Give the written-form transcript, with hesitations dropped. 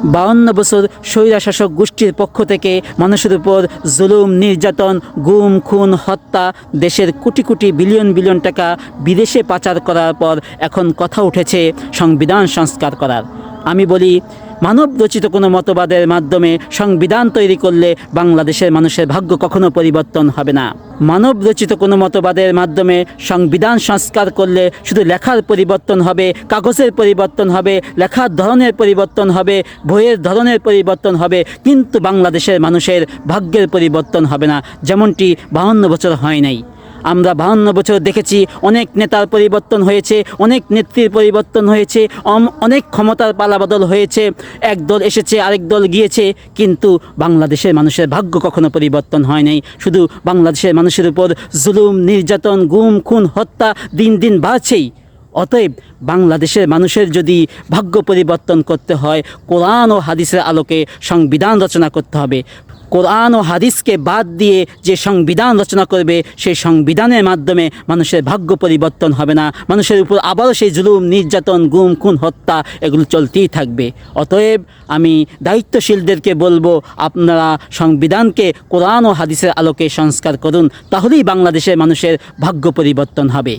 52 বছর স্বৈরশাসক গোষ্ঠীর পক্ষ থেকে মানুষের উপর জুলুম, নির্যাতন, গুম, খুন, হত্যা, দেশের কোটি কোটি বিলিয়ন বিলিয়ন টাকা বিদেশে পাচার করার পর এখন কথা উঠেছে সংবিধান সংস্কার করার। আমি বলি, মানব রচিত কোনো মতবাদের মাধ্যমে সংবিধান তৈরি করলে বাংলাদেশের মানুষের ভাগ্য কখনো পরিবর্তন হবে না। মানব রচিত কোনো মতবাদের মাধ্যমে সংবিধান সংস্কার করলে শুধু লেখার পরিবর্তন হবে, কাগজের পরিবর্তন হবে, লেখার ধরনের পরিবর্তন হবে, বইয়ের ধরনের পরিবর্তন হবে, কিন্তু বাংলাদেশের মানুষের ভাগ্যের পরিবর্তন হবে না, যেমনটি 52 বছর হয় নাই। আমরা 52 বছর দেখেছি অনেক নেতার পরিবর্তন হয়েছে, অনেক নেত্রীর পরিবর্তন হয়েছে, অনেক ক্ষমতার পালাবদল হয়েছে, এক দল এসেছে আরেক দল গিয়েছে, কিন্তু বাংলাদেশের মানুষের ভাগ্য কখনো পরিবর্তন হয় নাই। শুধু বাংলাদেশের মানুষের উপর জুলুম, নির্যাতন, গুম, খুন, হত্যা দিন দিন বাড়ছেই। অতএব বাংলাদেশের মানুষের যদি ভাগ্য পরিবর্তন করতে হয়, কোরআন ও হাদিসের আলোকে সংবিধান রচনা করতে হবে। কোরআন ও হাদিসকে বাদ দিয়ে যে সংবিধান রচনা করবে, সেই সংবিধানের মাধ্যমে মানুষের ভাগ্য পরিবর্তন হবে না, মানুষের উপর আবারও সেই জুলুম, নির্যাতন, গুম, খুন, হত্যা এগুলো চলতেই থাকবে। অতএব আমি দায়িত্বশীলদেরকে বলবো, আপনারা সংবিধানকে কোরআন ও হাদিসের আলোকে সংস্কার করুন, তাহলেই বাংলাদেশের মানুষের ভাগ্য পরিবর্তন হবে।